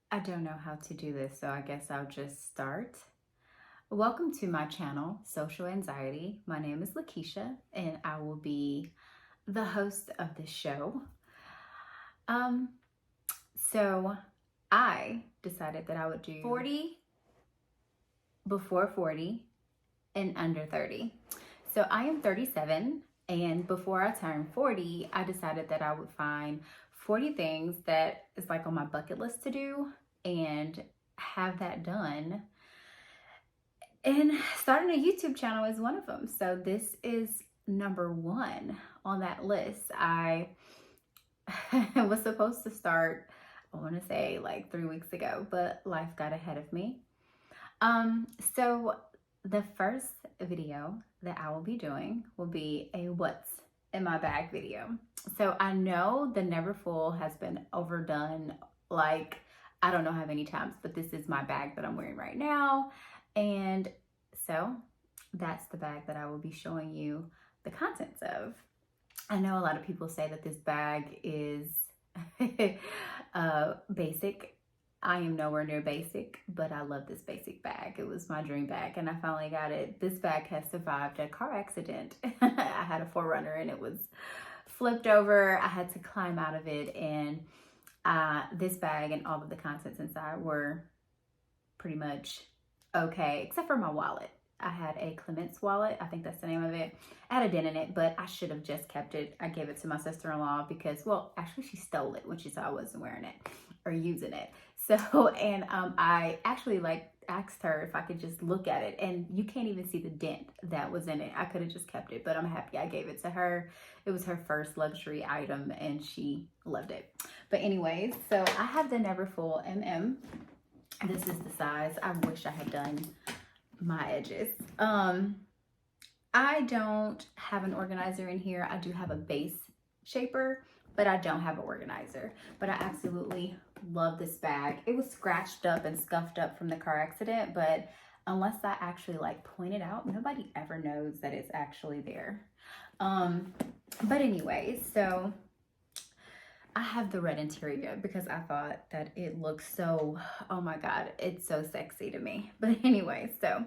I don't know how to do this, so I guess I'll just start. Welcome to my channel, Social Anxiety. My name is Lakeisha, and I will be the host of this show. Um, so I decided that I would do 40 before 40 and under 30. So I am 37, and before I turned 40, I decided that I would find 40 things that is like on my bucket list to do and have that done. And starting a YouTube channel is one of them. So this is number one on that list. I was supposed to start, I want to say like 3 weeks ago, but life got ahead of me. So the first video that I will be doing will be a what's in my bag video. So I know the Never Full has been overdone, like I don't know how many times, but this is my bag that I'm wearing right now. And so that's the bag that I will be showing you the contents of. I know a lot of people say that this bag is basic. I am nowhere near basic, but I love this basic bag. It was my dream bag, and I finally got it. This bag has survived a car accident. I had a 4Runner, and it was flipped over. I had to climb out of it, and this bag and all of the contents inside were pretty much okay, except for my wallet. I had a Clements wallet. I think that's the name of it. I had a dent in it, but I should have just kept it. I gave it to my sister-in-law because, well, actually she stole it when she saw I wasn't wearing it or using it. So, and I actually asked her if I could just look at it, and you can't even see the dent that was in it. I could have just kept it, but I'm happy I gave it to her. It was her first luxury item and she loved it. But anyways, so I have the Neverfull MM. This is the size. I wish I had done my edges. I don't have an organizer in here. I do have a base shaper, but I don't have an organizer. But I absolutely love this bag. It was scratched up and scuffed up from the car accident, but unless I actually like point it out, nobody ever knows that it's actually there. But anyways, so I have the red interior because I thought that it looks so, oh my God, it's so sexy to me. But anyway, so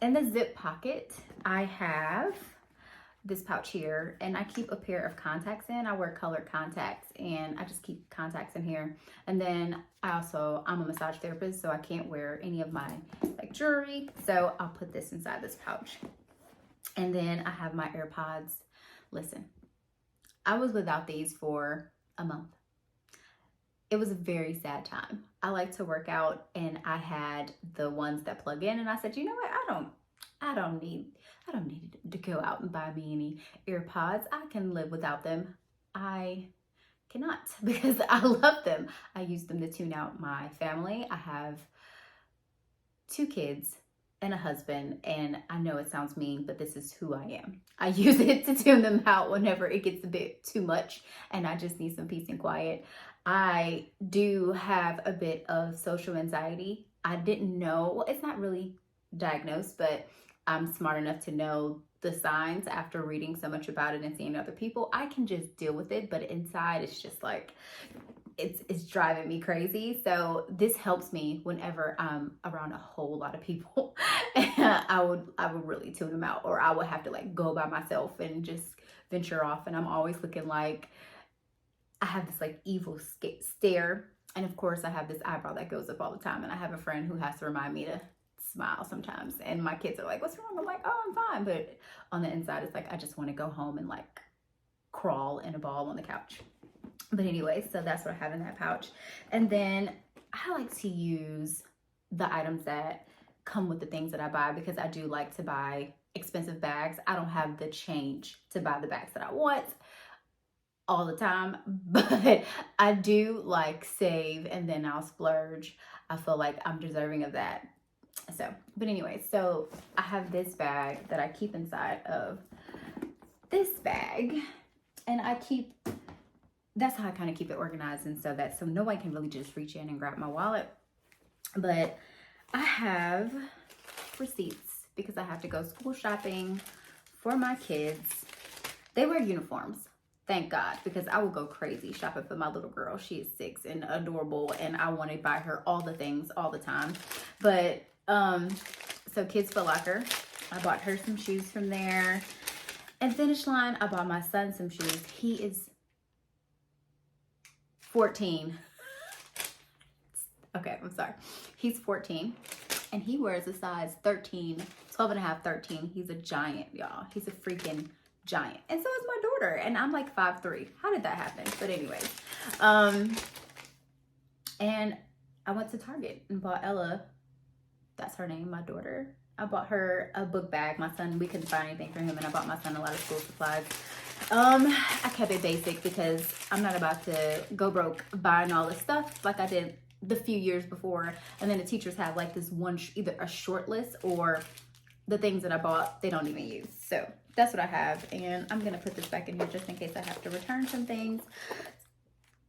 in the zip pocket, I have this pouch here, and I keep a pair of contacts in. I wear colored contacts, and I just keep contacts in here. And then I'm a massage therapist, so I can't wear any of my like jewelry. So I'll put this inside this pouch. And then I have my AirPods. Listen, I was without these for a month. It was a very sad time. I like to work out, and I had the ones that plug in, and I said, you know what? I don't need to go out and buy me any AirPods. I can live without them. I cannot because I love them. I use them to tune out my family. I have 2 kids and a husband, and I know it sounds mean, but this is who I am. I use it to tune them out whenever it gets a bit too much and I just need some peace and quiet. I do have a bit of social anxiety. I didn't know, well, it's not really diagnosed, but I'm smart enough to know the signs after reading so much about it and seeing other people. I can just deal with it, but inside it's just like, it's driving me crazy. So this helps me whenever I'm around a whole lot of people. I would really tune them out, or I would have to like go by myself and just venture off. And I'm always looking like I have this like evil stare. And of course I have this eyebrow that goes up all the time. And I have a friend who has to remind me to smile sometimes. And my kids are like, what's wrong? I'm like, oh, I'm fine. But on the inside, it's like, I just want to go home and like crawl in a ball on the couch. But anyway, so that's what I have in that pouch. And then I like to use the items that come with the things that I buy because I do like to buy expensive bags. I don't have the change to buy the bags that I want all the time, but I do like save and then I'll splurge. I feel like I'm deserving of that. So, but anyway, so I have this bag that I keep inside of this bag, and that's how I kind of keep it organized, and so nobody can really just reach in and grab my wallet. But I have receipts because I have to go school shopping for my kids. They wear uniforms. Thank God, because I will go crazy shopping for my little girl. She is 6 and adorable, and I want to buy her all the things all the time. But so Kids Foot Locker, I bought her some shoes from there. And Finish Line, I bought my son some shoes. He is 14. Okay, I'm sorry. He's 14 and he wears a size 13, 12 and a half, 13. He's a giant, y'all. He's a freaking giant. And so is my daughter. And I'm like 5'3". How did that happen? But anyways, and I went to Target and bought Ella, that's her name, my daughter. I bought her a book bag. My son, we couldn't find anything for him, and I bought my son a lot of school supplies. I kept it basic because I'm not about to go broke buying all this stuff like I did the few years before. And then the teachers have like this one, either a short list or the things that I bought, they don't even use. So that's what I have. And I'm going to put this back in here just in case I have to return some things.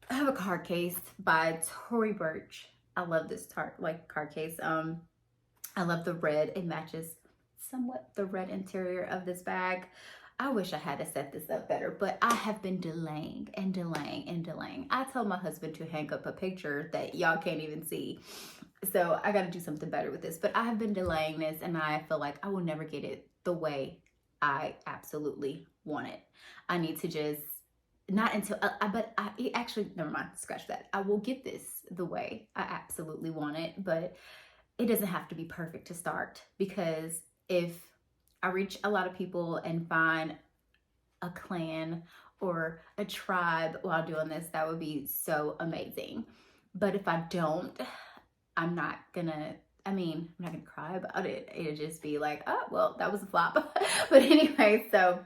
I have a card case by Tory Burch. I love this card case. I love the red. It matches somewhat the red interior of this bag. I wish I had to set this up better, but I have been delaying and delaying and delaying. I told my husband to hang up a picture that y'all can't even see. So I got to do something better with this, but I have been delaying this and I feel like I will never get it the way I absolutely want it. I need to just, not until, actually, never mind, scratch that. I will get this the way I absolutely want it, but it doesn't have to be perfect to start, because if I reach a lot of people and find a clan or a tribe while doing this, that would be so amazing. But if I don't, I'm not gonna cry about it. It'll just be like, oh, well, that was a flop. But anyway, so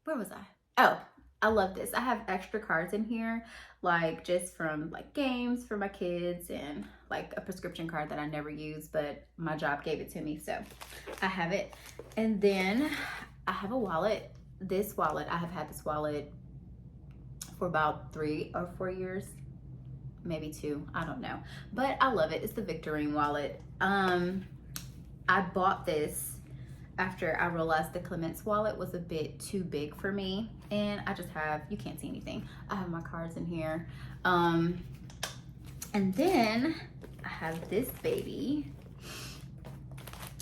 where was I? Oh, I love this. I have extra cards in here, like just from like games for my kids and like a prescription card that I never use, but my job gave it to me, so I have it. And then I have a wallet. This wallet, I have had this wallet for about 3 or 4 years, maybe 2, I don't know, but I love it. It's the Victorine wallet. I bought this after I realized the Clements wallet was a bit too big for me, and I just have, you can't see anything, I have my cards in here. And then I have this baby,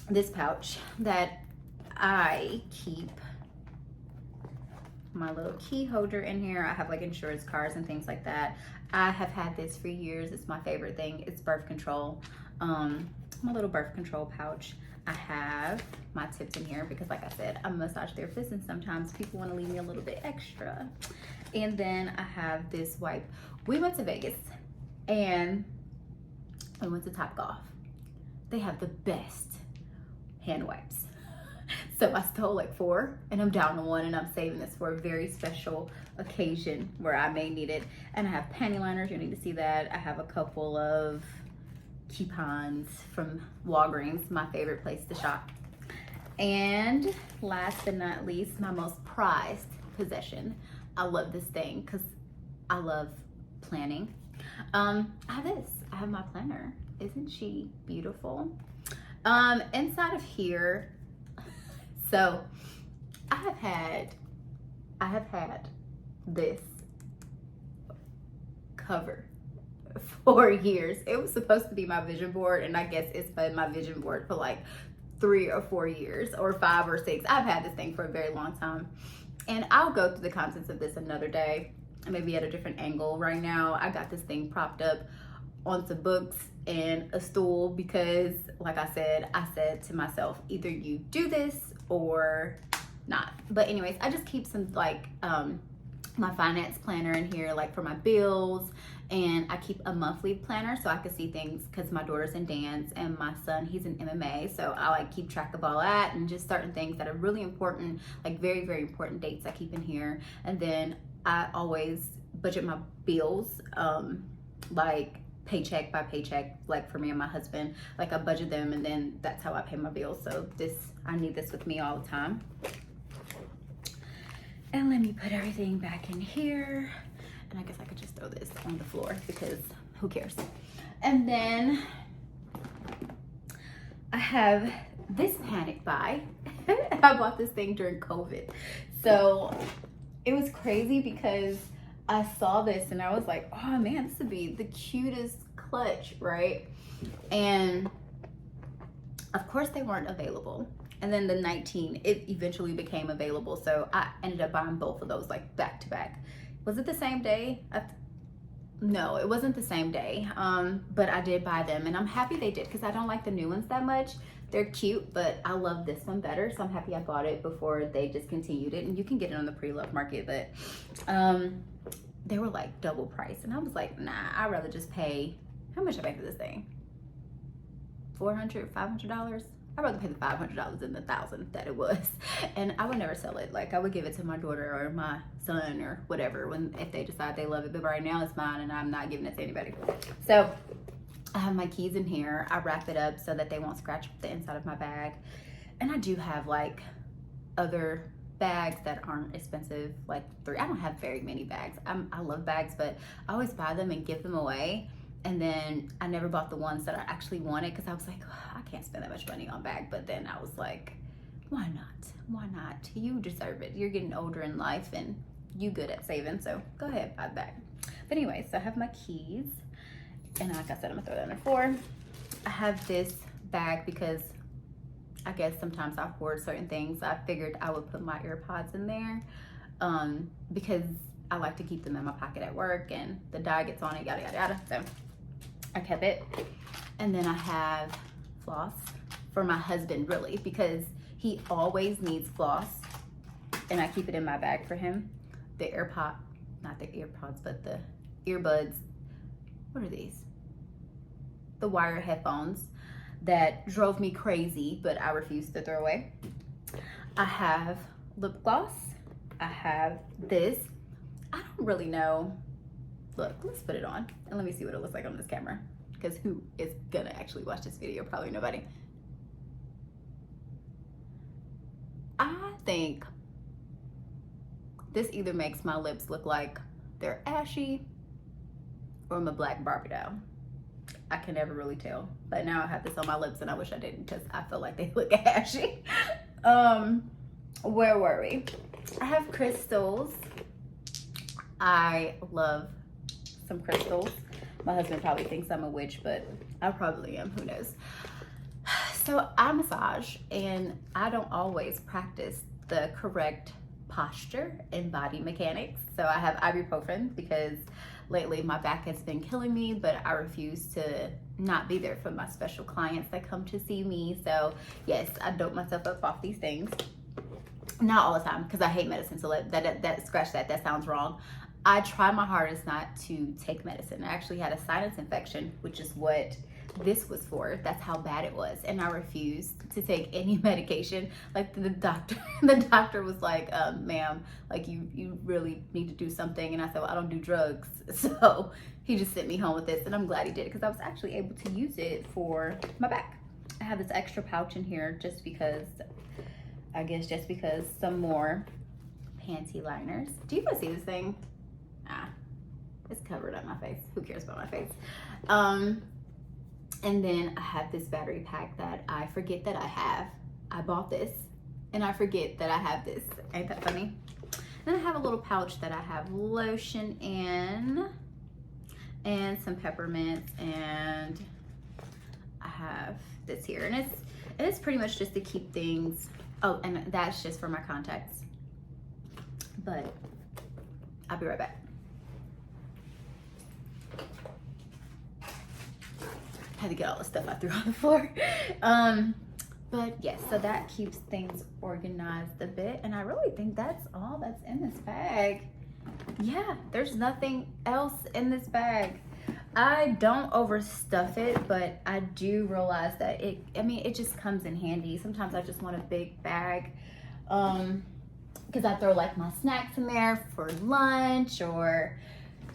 this pouch that I keep my little key holder in here. I have like insurance cards and things like that. I have had this for years. It's my favorite thing. It's birth control, my little birth control pouch. I have my tips in here because, like I said, I'm a massage therapist and sometimes people want to leave me a little bit extra. And then I have this wipe. We went to Vegas and we went to Topgolf. They have the best hand wipes. So I stole like 4 and I'm down to 1, and I'm saving this for a very special occasion where I may need it. And I have panty liners. You need to see that. I have a couple of coupons from Walgreens, my favorite place to shop. And last but not least, my most prized possession. I love this thing because I love planning. I have this. I have my planner. Isn't she beautiful? Inside of here, so I have had this cover for years. It was supposed to be my vision board, and I guess it's been my vision board for like 3 or 4 years, or 5 or 6. I've had this thing for a very long time, and I'll go through the contents of this another day, maybe at a different angle. Right now, I got this thing propped up on some books and a stool because, like I said to myself, either you do this or not. But anyways, I just keep some like my finance planner in here, like for my bills, and I keep a monthly planner so I can see things because my daughter's in dance and my son, he's in MMA, so I like keep track of all that and just certain things that are really important, like very, very important dates I keep in here. And then I always budget my bills, like paycheck by paycheck, like for me and my husband, like I budget them and then that's how I pay my bills. So I need this with me all the time. And let me put everything back in here. And I guess I could just throw this on the floor because who cares? And then I have this panic buy. I bought this thing during COVID. So it was crazy because I saw this and I was like, oh man, this would be the cutest clutch, right? And of course they weren't available. And then the 19, it eventually became available. So I ended up buying both of those like back to back. Was it the same day? No, it wasn't the same day. But I did buy them and I'm happy they did because I don't like the new ones that much. They're cute, but I love this one better. So I'm happy I bought it before they discontinued it. And you can get it on the pre-loved market, but they were like double price. And I was like, nah, I'd rather just pay, how much I pay for this thing? $400, $500? I'd rather pay the $500 than the $1,000 that it was. And I would never sell it. Like I would give it to my daughter or my son or whatever if they decide they love it. But right now it's mine and I'm not giving it to anybody. So I have my keys in here. I wrap it up so that they won't scratch the inside of my bag. And I do have like other bags that aren't expensive, like 3. I don't have very many bags. I love bags, but I always buy them and give them away. And then I never bought the ones that I actually wanted because I was like, oh, I can't spend that much money on bag. But then I was like, why not? Why not? You deserve it. You're getting older in life and you good at saving. So go ahead, buy the bag. But anyway, so I have my keys. And like I said, I'm gonna throw that on the floor. I have this bag because I guess sometimes I hoard certain things. I figured I would put my AirPods in there because I like to keep them in my pocket at work and the dye gets on it, yada, yada, yada. So I kept it. And then I have floss for my husband, really, because he always needs floss and I keep it in my bag for him. The not the AirPods, but the earbuds. What are these? The wire headphones that drove me crazy, but I refused to throw away. I have lip gloss. I have this. I don't really know. Look, let's put it on and let me see what it looks like on this camera. Because who is gonna actually watch this video? Probably nobody. I think this either makes my lips look like they're ashy or I'm a black Barbie doll. I can never really tell. But now I have this on my lips and I wish I didn't because I feel like they look ashy. Where were we? I have crystals. I love some crystals. My husband probably thinks I'm a witch, but I probably am, who knows. So I massage and I don't always practice the correct posture and body mechanics. So I have ibuprofen because lately my back has been killing me, but I refuse to not be there for my special clients that come to see me. So yes, I dope myself up off these things. Not all the time because I hate medicine, so scratch that, that sounds wrong. I try my hardest not to take medicine. I actually had a sinus infection, which is what this was for. That's how bad it was. And I refused to take any medication. Like the doctor was like, ma'am, like you really need to do something. And I said, well, I don't do drugs. So he just sent me home with this and I'm glad he did because I was actually able to use it for my back. I have this extra pouch in here just because, some more panty liners. Do you guys see this thing? It's covered up my face. Who cares about my face? And then I have this battery pack that I forget that I have. I bought this and I forget that I have this. Ain't that funny? Then I have a little pouch that I have lotion in and some peppermints, and I have this here. And it's pretty much just to keep things, oh, and that's just for my contacts. But I'll be right back. Had to get all the stuff I threw on the floor. But yes, so that keeps things organized a bit. And I really think that's all that's in this bag. Yeah, there's nothing else in this bag. I don't overstuff it, but I do realize that it just comes in handy. Sometimes I just want a big bag. Because I throw like my snacks in there for lunch or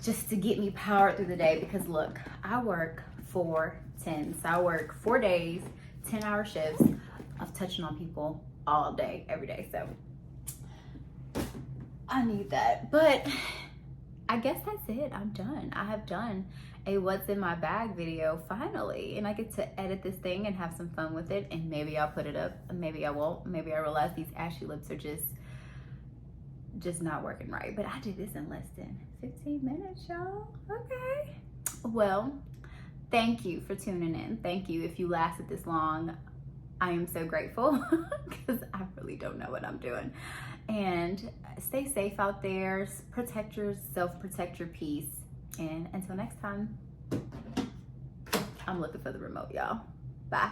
just to get me powered through the day. Because look, I work 4-10. So I work 4 days, 10-hour shifts of touching on people all day, every day. So I need that. But I guess that's it. I'm done. I have done a what's in my bag video finally. And I get to edit this thing and have some fun with it. And maybe I'll put it up. Maybe I won't. Maybe I realize these ashy lips are just just not working right. But I did this in less than 15 minutes, y'all. Okay. Well, thank you for tuning in. Thank you if you lasted this long. I am so grateful because I really don't know what I'm doing. And stay safe out there. Protect yourself, protect your peace. And until next time, I'm looking for the remote, y'all. Bye.